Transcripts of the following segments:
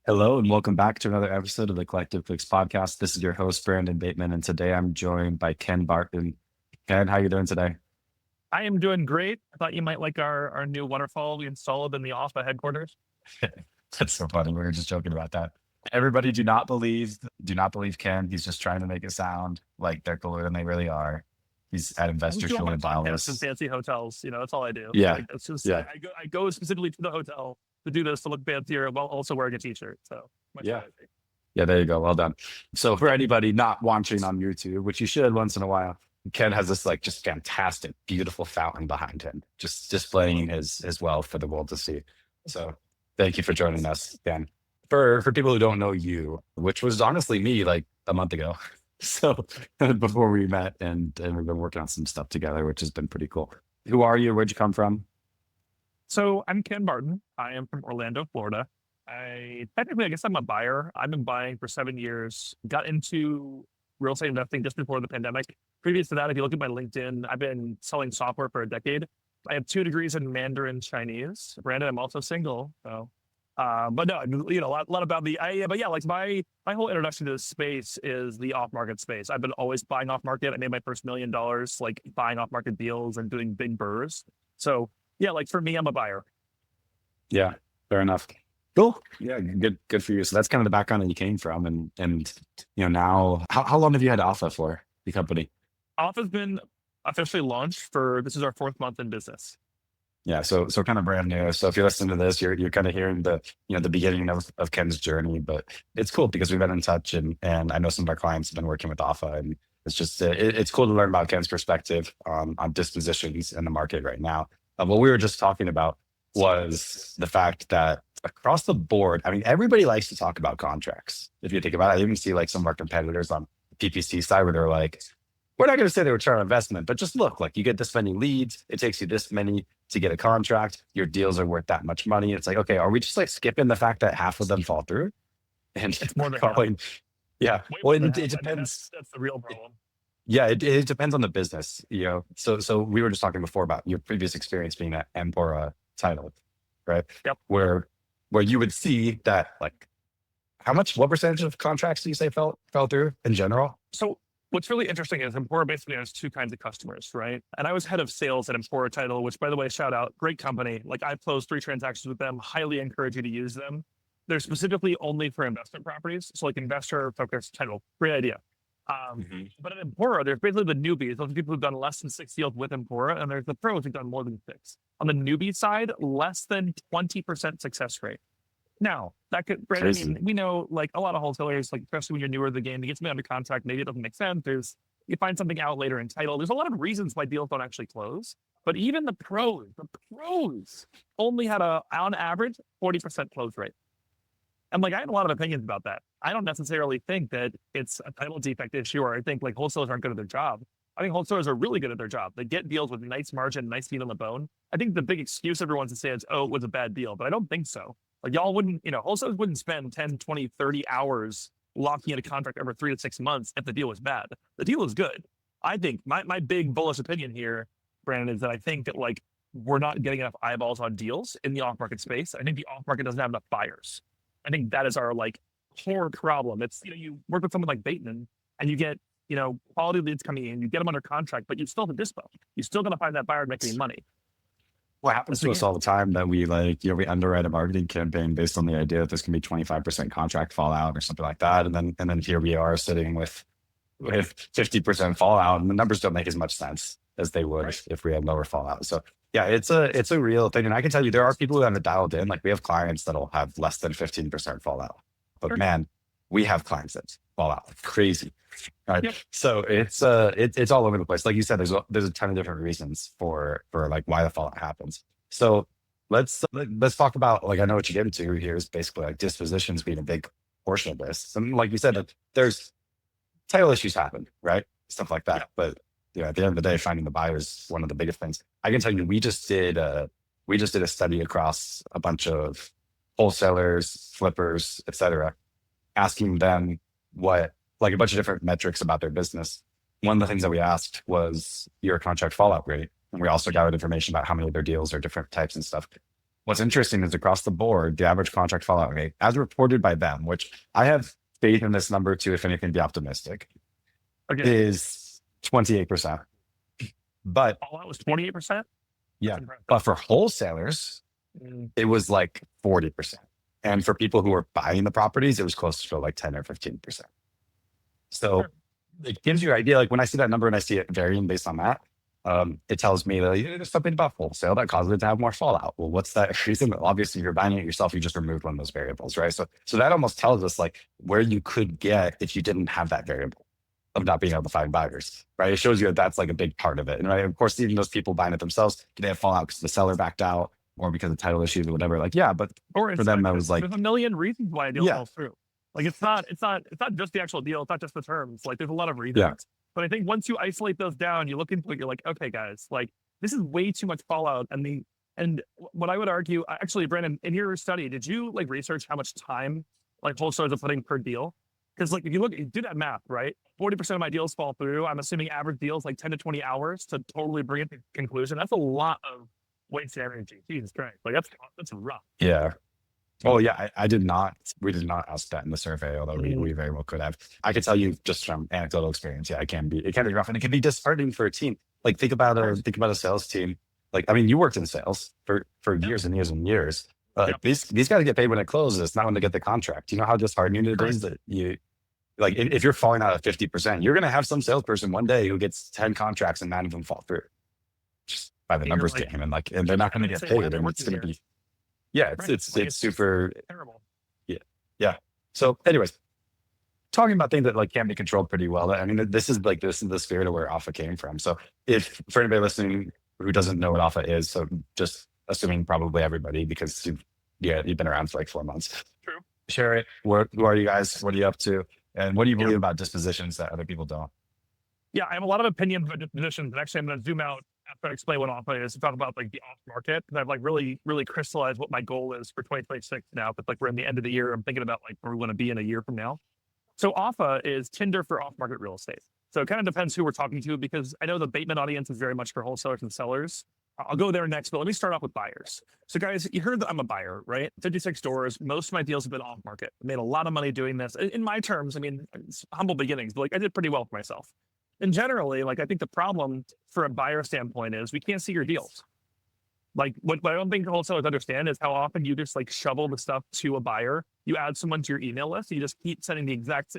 Hello and welcome back to another episode of the Collective Fix podcast. This is your host, Brandon Bateman, and today I'm joined by Ken Barton. Ken, how you doing today? I am doing great. I thought you might like our new waterfall we installed in the Alpha headquarters. That's so funny. We were just joking about that. Everybody do not believe Ken. He's just trying to make it sound like they're cooler than they really are. He's at I Investor do all Show my in podcasts in Dallas. fancy hotels. That's all I do. Yeah, Like that's just yeah, I go specifically to the hotel to do this to look fancier while also wearing a t-shirt. So my yeah. strategy. Yeah, there you go. Well done. So for anybody not watching on YouTube, which you should once in a while, Ken has this like just fantastic, beautiful fountain behind him, just displaying his wealth for the world to see. So thank you for joining us, Ken. For people who don't know you, which was honestly me like a month ago. So before we met and we've been working on some stuff together, which has been pretty cool. Who are you? Where'd you come from? So I'm Ken Barton. I am from Orlando, Florida. I guess I'm a buyer. I've been buying for 7 years. Got into real estate investing just before the pandemic. Previous to that, if you look at my LinkedIn, I've been selling software for a decade. I have 2 degrees in Mandarin Chinese. Brandon, I'm also single. But no, a lot about me. But yeah, like my whole introduction to this space is the off market space. I've been always buying off market. I made my first $1 million like buying off market deals and doing big burrs. So yeah, like for me, I'm a buyer. Yeah, fair enough. Cool. Yeah, good for you. So that's kind of the background that you came from, and now how long have you had Alpha for the company? Off has been officially launched for this is our fourth month in business. Yeah, so kind of brand new. So if you're listening to this, you're kind of hearing the beginning of Ken's journey, but it's cool because we've been in touch and I know some of our clients have been working with Alpha, and it's just it's cool to learn about Ken's perspective on dispositions in the market right now. What we were just talking about was the fact that across the board, I mean, everybody likes to talk about contracts. If you think about it, I even see like some of our competitors on the PPC side where they're like, we're not going to say the return on investment, but just look, like you get this many leads, it takes you this many to get a contract, your deals are worth that much money. It's like, okay, are we just like skipping the fact that half of them fall through and It's more than half, calling? Yeah, way well, more than it half. I mean, depends. that's the real problem. Yeah, it depends on the business. So we were just talking before about your previous experience being at Empora title, right? Yep. Where you would see that like what percentage of contracts do you say fell through in general? So what's really interesting is Empora basically has two kinds of customers, right? And I was head of sales at Empora Title, which by the way, shout out, great company. Like I've closed 3 transactions with them, highly encourage you to use them. They're specifically only for investment properties. So like investor focused title, great idea. Mhm. But at Empora, there's basically the newbies, those are people who've done less than 6 deals with Empora, and there's the pros who've done more than 6. On the newbie side, less than 20% success rate. Now, that could, Brandon, I Crazy. mean, we know like a lot of wholesalers, like especially when you're newer to the game, to get something under contract, maybe it doesn't make sense. You find something out later in title. There's a lot of reasons why deals don't actually close. But even the pros only had on average, 40% close rate. And like I have a lot of opinions about that. I don't necessarily think that it's a title defect issue, or I think like wholesalers aren't good at their job. I think wholesalers are really good at their job. They get deals with nice margin, nice meat on the bone. I think the big excuse everyone's to say is, oh, it was a bad deal, but I don't think so. Like y'all wouldn't, wholesalers wouldn't spend 10, 20, 30 hours locking in a contract over 3 to 6 months if the deal was bad. The deal is good. I think my big bullish opinion here, Brandon, is that I think that like we're not getting enough eyeballs on deals in the off market space. I think the off market doesn't have enough buyers. I think that is our like core problem. It's, you work with someone like Bateman and you get, quality leads coming in, you get them under contract, but you still have to dispo. You're still going to find that buyer making money. What happens That's the to us game. all the time that we we underwrite a marketing campaign based on the idea that there's going to be 25% contract fallout or something like that. And then here we are sitting with 50% fallout, and the numbers don't make as much sense as they would Right. if we had lower fallout. So yeah, it's a real thing. And I can tell you there are people who have it dialed in. Like we have clients that'll have less than 15% fallout. But Sure. man, we have clients that fall out like crazy. Right. Yep. So it's all over the place. Like you said, there's a ton of different reasons for like why the fallout happens. So let's talk about, like, I know what you get into here is basically like dispositions being a big portion of this. And like you said, that there's title issues happen, right? Stuff like that. Yep. But at the end of the day, finding the buyer is one of the biggest things. I can tell you, we just did a study across a bunch of wholesalers, flippers, etc., asking them what, like, a bunch of different metrics about their business. One of the things that we asked was your contract fallout rate. And we also gathered information about how many of their deals are different types and stuff. What's interesting is across the board, the average contract fallout rate, as reported by them, which I have faith in this number to, if anything, be optimistic, Okay. is 28%. But Fallout was 28%. yeah, but for wholesalers, it was like 40%. And for people who were buying the properties, it was closer to like 10 or 15%. So Sure. it gives you an idea. Like when I see that number and I see it varying based on that, it tells me that there's something about wholesale that causes it to have more fallout. Well, what's that reason? Obviously, if you're buying it yourself, you just removed one of those variables, right? So that almost tells us like where you could get if you didn't have that variable of not being able to find buyers, right? It shows you that that's like a big part of it. And right, of course, even those people buying it themselves, do they have fallout because the seller backed out or because of title issues or whatever? Like, yeah, but Or for them, that was like, there's a million reasons why a deal yeah, falls through. Like it's not just the actual deal. It's not just the terms. Like there's a lot of reasons. yeah, But I think once you isolate those down, you look into it, you're like, okay, guys, like this is way too much fallout. And what I would argue, actually, Brandon, in your study, did you like research how much time like wholesalers are putting per deal? Because like if you do that math, right? 40% of my deals fall through. I'm assuming average deals like 10 to 20 hours to totally bring it to conclusion. That's a lot of wasted energy. Jesus Christ. Like that's rough. yeah. Oh yeah, I did not. We did not ask that in the survey, although we very well could have. I could tell you just from anecdotal experience. Yeah, it can be rough, and it can be disheartening for a team. Like think about a sales team. Like I mean, you worked in sales for years and years and years. Yep. These guys get paid when it closes, not when they get the contract. You know how disheartening it is that you like if you're falling out of 50%, you're going to have some salesperson one day who gets 10 contracts and 9 of them fall through, just by the And you're numbers like, game, and they're not going to get say, why paid, they're and it's working going to here. be yeah, Right. it's Like, super. terrible. Yeah. So, anyways, talking about things that like can be controlled pretty well. I mean, this is the spirit of where alpha came from. So, if for anybody listening who doesn't know what alpha is, so just assuming probably everybody because you've been around for like 4 months. True. Share it. Who are you guys? What are you up to? And what do you believe about dispositions that other people don't? Yeah, I have a lot of opinions about dispositions, and actually, I'm going to zoom out after I explain what alpha is to talk about like the off market because I've like really crystallized what my goal is for 2026 now. But like we're in the end of the year, I'm thinking about like where we want to be in a year from now. So alpha is Tinder for off market real estate. So it kind of depends who we're talking to because I know the Bateman audience is very much for wholesalers and sellers. I'll go there next, but let me start off with buyers. So guys, you heard that I'm a buyer, right? 56 stores. Most of my deals have been off market. I made a lot of money doing this. In my terms, I mean, it's humble beginnings, but like I did pretty well for myself. And generally, like I think the problem for a buyer standpoint is we can't see your deals. Like what I don't think wholesalers understand is how often you just like shovel the stuff to a buyer. You add someone to your email list. You just keep sending the exact,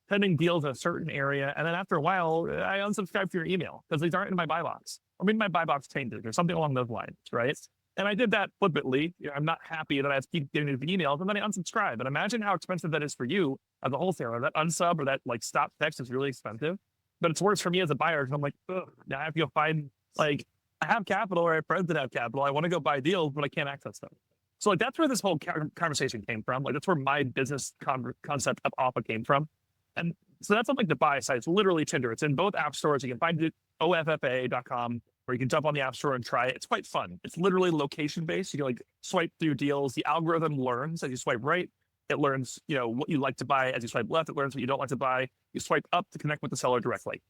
sending deals in a certain area. And then after a while, I unsubscribe to your email because these aren't in my buy box. Or maybe my buy box changes or something along those lines, right? And I did that flippantly. I'm not happy that I have to keep getting these emails and then I unsubscribe. And imagine how expensive that is for you as a wholesaler. That unsub or that like stop text is really expensive. But it's worse for me as a buyer because I'm like, ugh, now I have to go find like I have capital or I have friends that have capital. I want to go buy deals, but I can't access them. So like that's where this whole conversation came from. Like that's where my business concept of alpha came from. And so that's on like the buy side. It's literally Tinder. It's in both app stores. You can find it at offa.com or you can jump on the app store and try it. It's quite fun. It's literally location based. You can like swipe through deals. The algorithm learns as you swipe right. It learns, what you like to buy. As you swipe left, it learns what you don't like to buy. You swipe up to connect with the seller directly.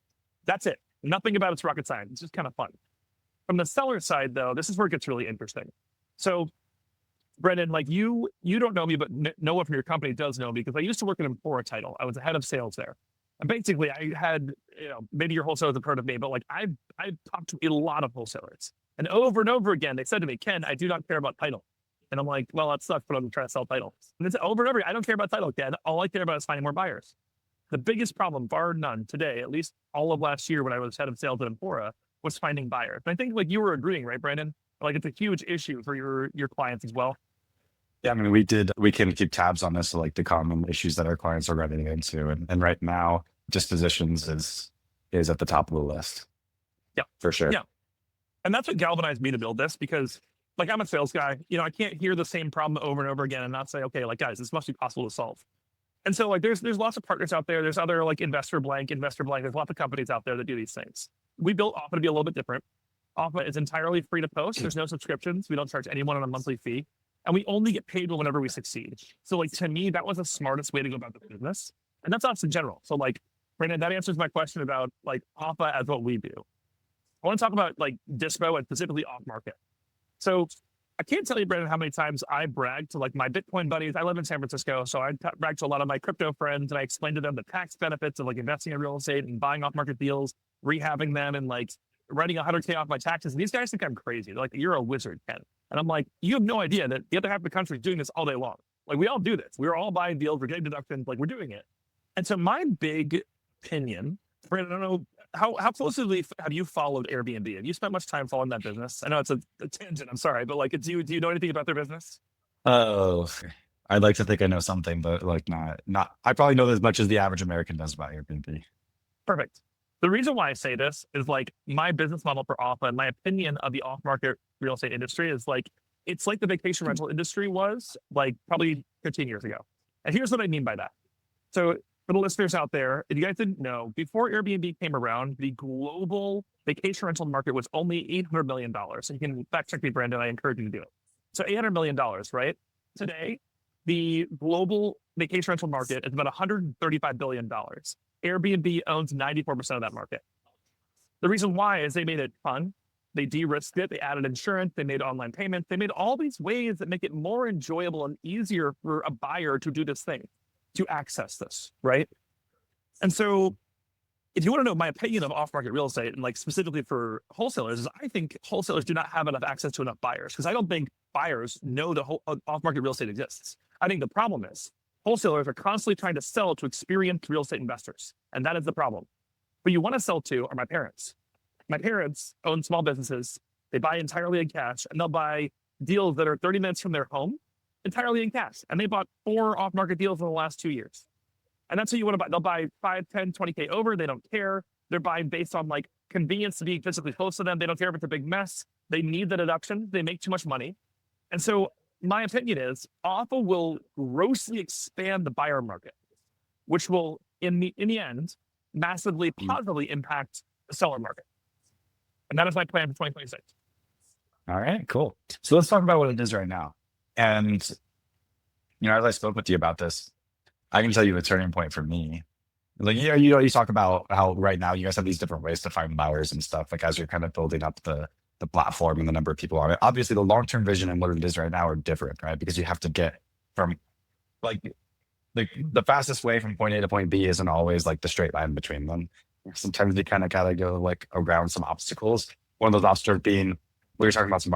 That's it. Nothing about it's rocket science. It's just kind of fun. From the seller side, though, this is where it gets really interesting. So, Brendan, like you don't know me, but no one from your company does know me because I used to work at Empora Title. I was the head of sales there. And basically, I had, maybe your wholesalers have heard of me, but like I've talked to a lot of wholesalers. And over again, they said to me, Ken, I do not care about title. And I'm like, well, that sucks, but I'm trying to sell titles. And it's over and over. I don't care about title, Ken. All I care about is finding more buyers. The biggest problem, bar none, today, at least all of last year when I was head of sales at Empora, was finding buyers. And I think like you were agreeing, right, Brandon? Like it's a huge issue for your clients as well. Yeah, I mean, we can keep tabs on this, like the common issues that our clients are running into. And right now, dispositions is at the top of the list. Yeah. For sure. Yeah. And that's what galvanized me to build this because like I'm a sales guy, I can't hear the same problem over and over again and not say, okay, like guys, this must be possible to solve. And so like there's lots of partners out there. There's other like investor blank. There's lots of companies out there that do these things. We built Alpha to be a little bit different. Alpha is entirely free to post. There's no subscriptions. We don't charge anyone on a monthly fee. And we only get paid whenever we succeed. So like to me, that was the smartest way to go about the business. And that's us in general. So like, Brandon, that answers my question about like Alpha as what we do. I want to talk about like Dispo and specifically off market. So I can't tell you, Brandon, how many times I bragged to like my Bitcoin buddies. I live in San Francisco, so I bragged to a lot of my crypto friends, and I explained to them the tax benefits of like investing in real estate and buying off market deals, rehabbing them, and like writing 100K off my taxes. And these guys think I'm crazy. They're like, "You're a wizard, Ken." And I'm like, "You have no idea that the other half of the country is doing this all day long. Like we all do this. We're all buying deals. We're getting deductions. Like we're doing it." And so my big opinion, Brandon, I don't know how closely have you followed Airbnb? Have you spent much time following that business? I know it's a tangent. I'm sorry, but like, do you know anything about their business? Oh, I'd like to think I know something, but like not. I probably know as much as the average American does about Airbnb. Perfect. The reason why I say this is like my business model for OFFA and my opinion of the off-market real estate industry is like it's like the vacation rental industry was like probably 15 years ago. And here's what I mean by that. So for the listeners out there, if you guys didn't know, before Airbnb came around, the global vacation rental market was only $800 million. And you can fact check me, Brandon. I encourage you to do it. So $800 million, right? Today, the global vacation rental market is about $135 billion. Airbnb owns 94% of that market. The reason why is they made it fun. They de-risked it. They added insurance. They made online payments. They made all these ways that make it more enjoyable and easier for a buyer to do this thing, to access this, right? And so if you want to know my opinion of off-market real estate and like specifically for wholesalers, is I think wholesalers do not have enough access to enough buyers because I don't think buyers know the whole off-market real estate exists. I think the problem is wholesalers are constantly trying to sell to experienced real estate investors. And that is the problem. Who you want to sell to are my parents. My parents own small businesses. They buy entirely in cash, and they'll buy deals that are 30 minutes from their home entirely in cash. And they bought 4 off-market deals in the last 2 years. And that's who you want to buy. They'll buy 5, 10, 20K over. They don't care. They're buying based on like convenience to be physically close to them. They don't care if it's a big mess. They need the deduction. They make too much money. And so my opinion is OFFA will grossly expand the buyer market, which will, in the end, massively positively impact the seller market. And that is my plan for 2026. All right, cool. So let's talk about what it is right now. And as I spoke with you about this, I can tell you the turning point for me. Like, you talk about how right now you guys have these different ways to find buyers and stuff. Like as you're kind of building up the platform and the number of people on it. Obviously, the long-term vision and what it is right now are different, right? Because you have to get from like the fastest way from point A to point B isn't always like the straight line between them. Sometimes you kind of gotta go like around some obstacles. One of those obstacles being we were talking about some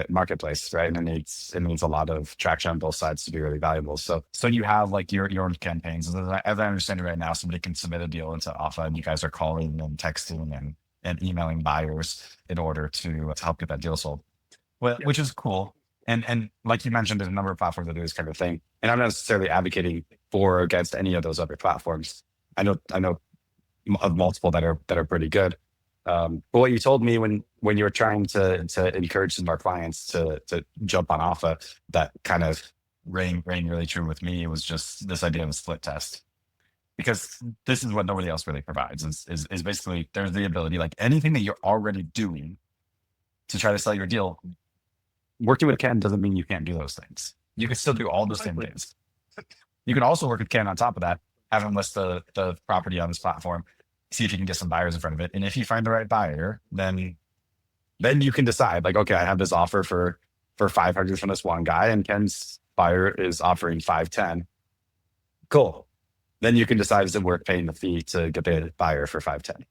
marketplace, right? And it needs a lot of traction on both sides to be really valuable. So you have like your own campaigns. As I understand it right now, somebody can submit a deal into OFFA and you guys are calling and texting and emailing buyers in order to help get that deal sold. Well, which is cool. And like you mentioned, there's a number of platforms that do this kind of thing. And I'm not necessarily advocating for or against any of those other platforms. I know of multiple that are pretty good. But what you told me when you were trying to encourage some of our clients to jump on OFFA, that kind of rang really true with me. It was just this idea of a split test, because this is what nobody else really provides. Is basically there's the ability, like anything that you're already doing to try to sell your deal. Working with Ken doesn't mean you can't do those things. You can still do all those same things. You can also work with Ken on top of that, have him list the property on this platform, see if you can get some buyers in front of it. And if you find the right buyer, then you can decide like, okay, I have this offer for 500 from this one guy and Ken's buyer is offering 510. Cool. Then you can decide, is it worth paying the fee to get the buyer for 510?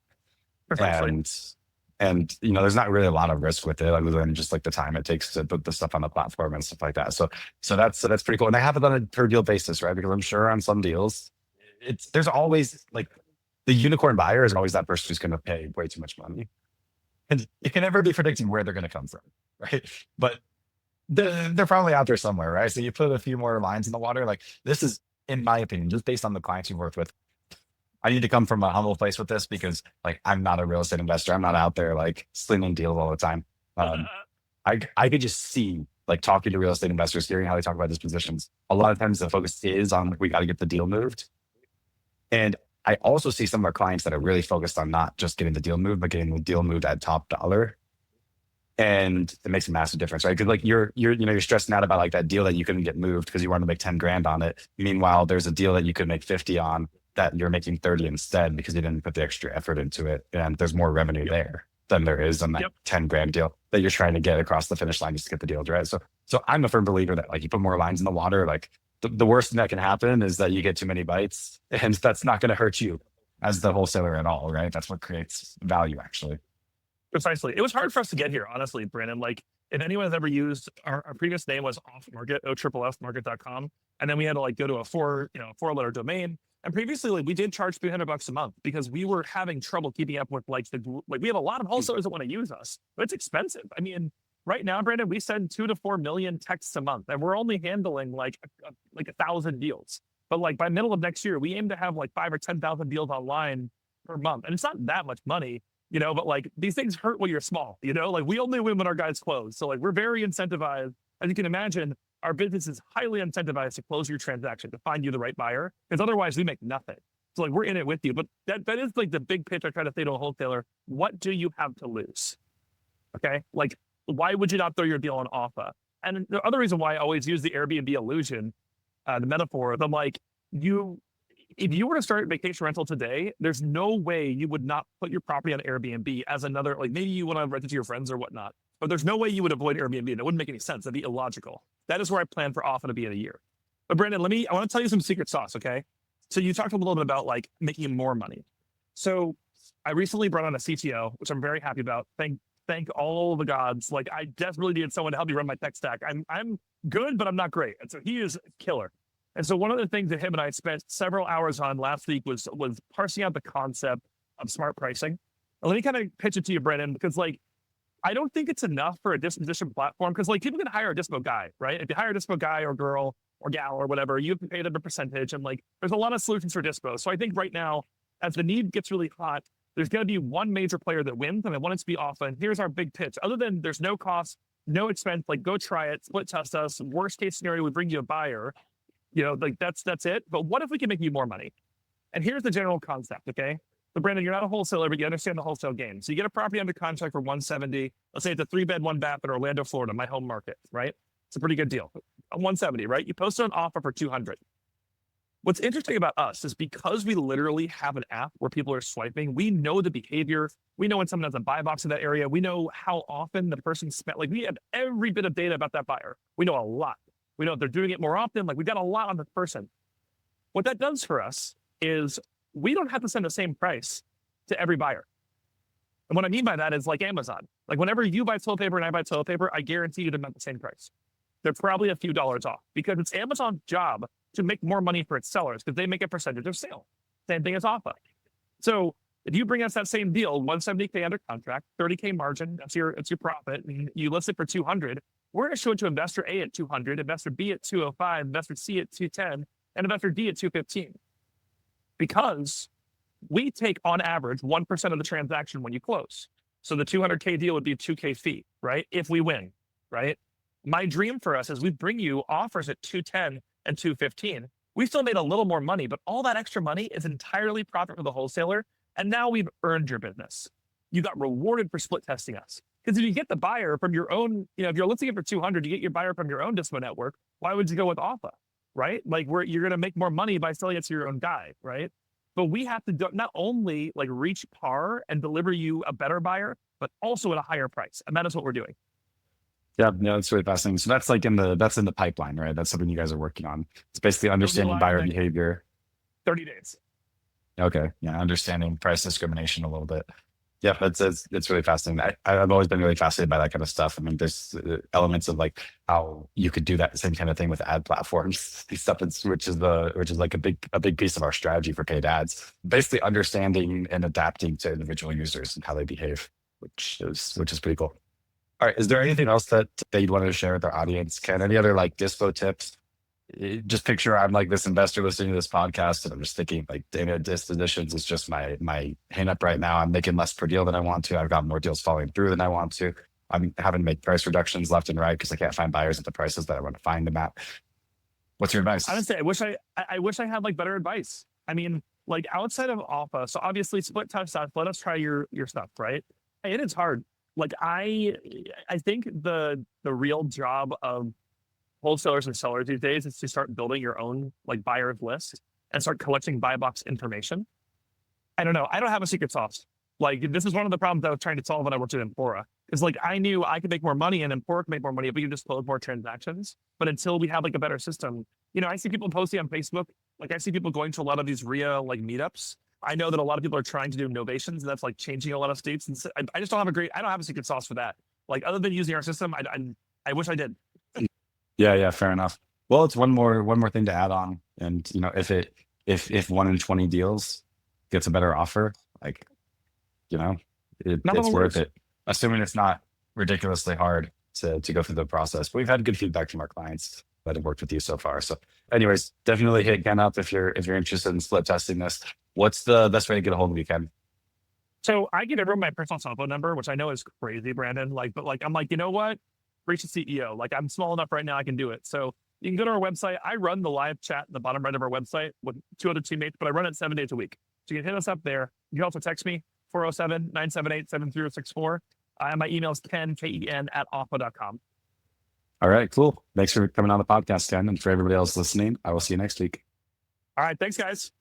And there's not really a lot of risk with it other than just like the time it takes to put the stuff on the platform and stuff like that. So that's pretty cool. And I have it on a per deal basis, right? Because I'm sure on some deals, there's always like the unicorn buyer is always that person who's going to pay way too much money. And you can never be predicting where they're going to come from, right? But they're probably out there somewhere, right? So you put a few more lines in the water. Like this is, in my opinion, just based on the clients you've worked with, I need to come from a humble place with this because like I'm not a real estate investor. I'm not out there like slinging deals all the time. I could just see like talking to real estate investors, hearing how they talk about dispositions. A lot of times the focus is on we got to get the deal moved. And I also see some of our clients that are really focused on not just getting the deal moved, but getting the deal moved at top dollar. And it makes a massive difference, right? Because like you're stressing out about like that deal that you couldn't get moved because you wanted to make 10 grand on it. Meanwhile, there's a deal that you could make 50 on that you're making 30 instead because you didn't put the extra effort into it. And there's more revenue there than there is on that 10 grand deal that you're trying to get across the finish line just to get the deal, right? So So I'm a firm believer that like you put more lines in the water, like the worst thing that can happen is that you get too many bites, and that's not going to hurt you as the wholesaler at all, right? That's what creates value actually. Precisely. It was hard for us to get here, honestly, Brandon. Like, if anyone has ever used our previous name was off market, OFFmarket.com. And then we had to like go to a four-letter domain. And previously, like we did charge $300 a month because we were having trouble keeping up with like we have a lot of wholesalers that want to use us, but it's expensive. I mean, right now, Brandon, we send 2 to 4 million texts a month, and we're only handling like 1,000 deals. But like by middle of next year, we aim to have like 5 or 10,000 deals online per month, and it's not that much money. But like these things hurt when you're small, like we only win when our guys close. So like we're very incentivized. As you can imagine, our business is highly incentivized to close your transaction, to find you the right buyer, because otherwise we make nothing. So like we're in it with you. But that is like the big pitch I try to say to a wholesaler. What do you have to lose? Okay. Like, why would you not throw your deal on offer? And the other reason why I always use the Airbnb illusion, the metaphor, I'm like, if you were to start vacation rental today, there's no way you would not put your property on Airbnb as another, like maybe you want to rent it to your friends or whatnot, but there's no way you would avoid Airbnb. That wouldn't make any sense. That'd be illogical. That is where I plan for often to be in a year. But Brandon, I want to tell you some secret sauce, okay? So you talked a little bit about like making more money. So I recently brought on a CTO, which I'm very happy about. Thank all the gods. Like I desperately needed someone to help me run my tech stack. I'm good, but I'm not great. And so he is killer. And so one of the things that him and I spent several hours on last week was parsing out the concept of smart pricing. And let me kind of pitch it to you, Brennan, because like, I don't think it's enough for a disposition platform because like people can hire a dispo guy, right? If you hire a dispo guy or girl or gal or whatever, you have to pay them a percentage. And like, there's a lot of solutions for dispo. So I think right now, as the need gets really hot, there's going to be one major player that wins, and I want it to be often. Here's our big pitch. Other than there's no cost, no expense, like go try it, split test us. Worst case scenario, we bring you a buyer. Like that's it. But what if we can make you more money? And here's the general concept, okay? So Brandon, you're not a wholesaler, but you understand the wholesale game. So you get a property under contract for 170. Let's say it's a 3-bed, 1-bath in Orlando, Florida, my home market, right? It's a pretty good deal. 170, right? You post an offer for 200. What's interesting about us is because we literally have an app where people are swiping, we know the behavior. We know when someone has a buy box in that area. We know how often the person spent. Like we have every bit of data about that buyer. We know a lot. We know if they're doing it more often. Like we've got a lot on the person. What that does for us is we don't have to send the same price to every buyer. And what I mean by that is like Amazon. Like whenever you buy toilet paper and I buy toilet paper, I guarantee you they're not the same price. They're probably a few dollars off because it's Amazon's job to make more money for its sellers because they make a percentage of sale. Same thing as Offa. So if you bring us that same deal, 170K under contract, 30K margin, that's your profit, and you list it for 200, we're going to show it to investor A at 200, investor B at 205, investor C at 210, and investor D at 215. Because we take on average 1% of the transaction when you close. So the 200K deal would be a 2K fee, right? If we win, right? My dream for us is we bring you offers at 210 and 215. We still made a little more money, but all that extra money is entirely profit for the wholesaler. And now we've earned your business. You got rewarded for split testing us. Because if you get the buyer from your own, if you're listing it for 200, you get your buyer from your own dispo network. Why would you go with Offa, right? Like you're going to make more money by selling it to your own guy, right? But we have to not only like reach par and deliver you a better buyer, but also at a higher price. And that is what we're doing. Yeah, no, that's really fascinating. So that's like in the pipeline, right? That's something you guys are working on. It's basically understanding buyer behavior. 30 days. Okay. Yeah. Understanding price discrimination a little bit. Yeah, it's really fascinating. I've always been really fascinated by that kind of stuff. I mean, there's elements of like how you could do that same kind of thing with ad platforms, stuff, which is like a big piece of our strategy for paid ads. Basically, understanding and adapting to individual users and how they behave, which is pretty cool. All right, is there anything else that you'd want to share with our audience? Ken, any other like dispo tips? Just picture I'm like this investor listening to this podcast and I'm just thinking like data dispositions is just my hang up right now. I'm making less per deal than I want to. I've got more deals falling through than I want to. I'm having to make price reductions left and right because I can't find buyers at the prices that I want to find them at. What's your advice? Honestly, I wish I had like better advice. I mean, like outside of Offa, so obviously split touch stuff, let us try your stuff, right? It is hard. Like I think the real job of wholesalers and sellers these days is to start building your own like buyers list and start collecting buy box information. I don't know. I don't have a secret sauce. Like this is one of the problems I was trying to solve when I worked at Empora. Is like I knew I could make more money and Empora could make more money if we could just close more transactions. But until we have like a better system, I see people posting on Facebook. Like I see people going to a lot of these RIA like meetups. I know that a lot of people are trying to do novations, and that's like changing a lot of states. And I just don't have I don't have a secret sauce for that. Like other than using our system, I wish I did. Yeah, fair enough. Well, it's one more thing to add on, and if 1 in 20 deals gets a better offer, like it's worth it. Assuming it's not ridiculously hard to go through the process. But we've had good feedback from our clients that have worked with you so far. So, anyways, definitely hit Ken up if you're interested in split testing this. What's the best way to get a hold of you, Ken? So I give everyone my personal cell phone number, which I know is crazy, Brandon. But I'm like, you know what? Reach the CEO. Like I'm small enough right now, I can do it. So you can go to our website. I run the live chat in the bottom right of our website with 2 other teammates, but I run it 7 days a week. So you can hit us up there. You can also text me 407-978-7064. And my email is ken@alpha.com. All right, cool. Thanks for coming on the podcast, Ken. And for everybody else listening, I will see you next week. All right. Thanks, guys.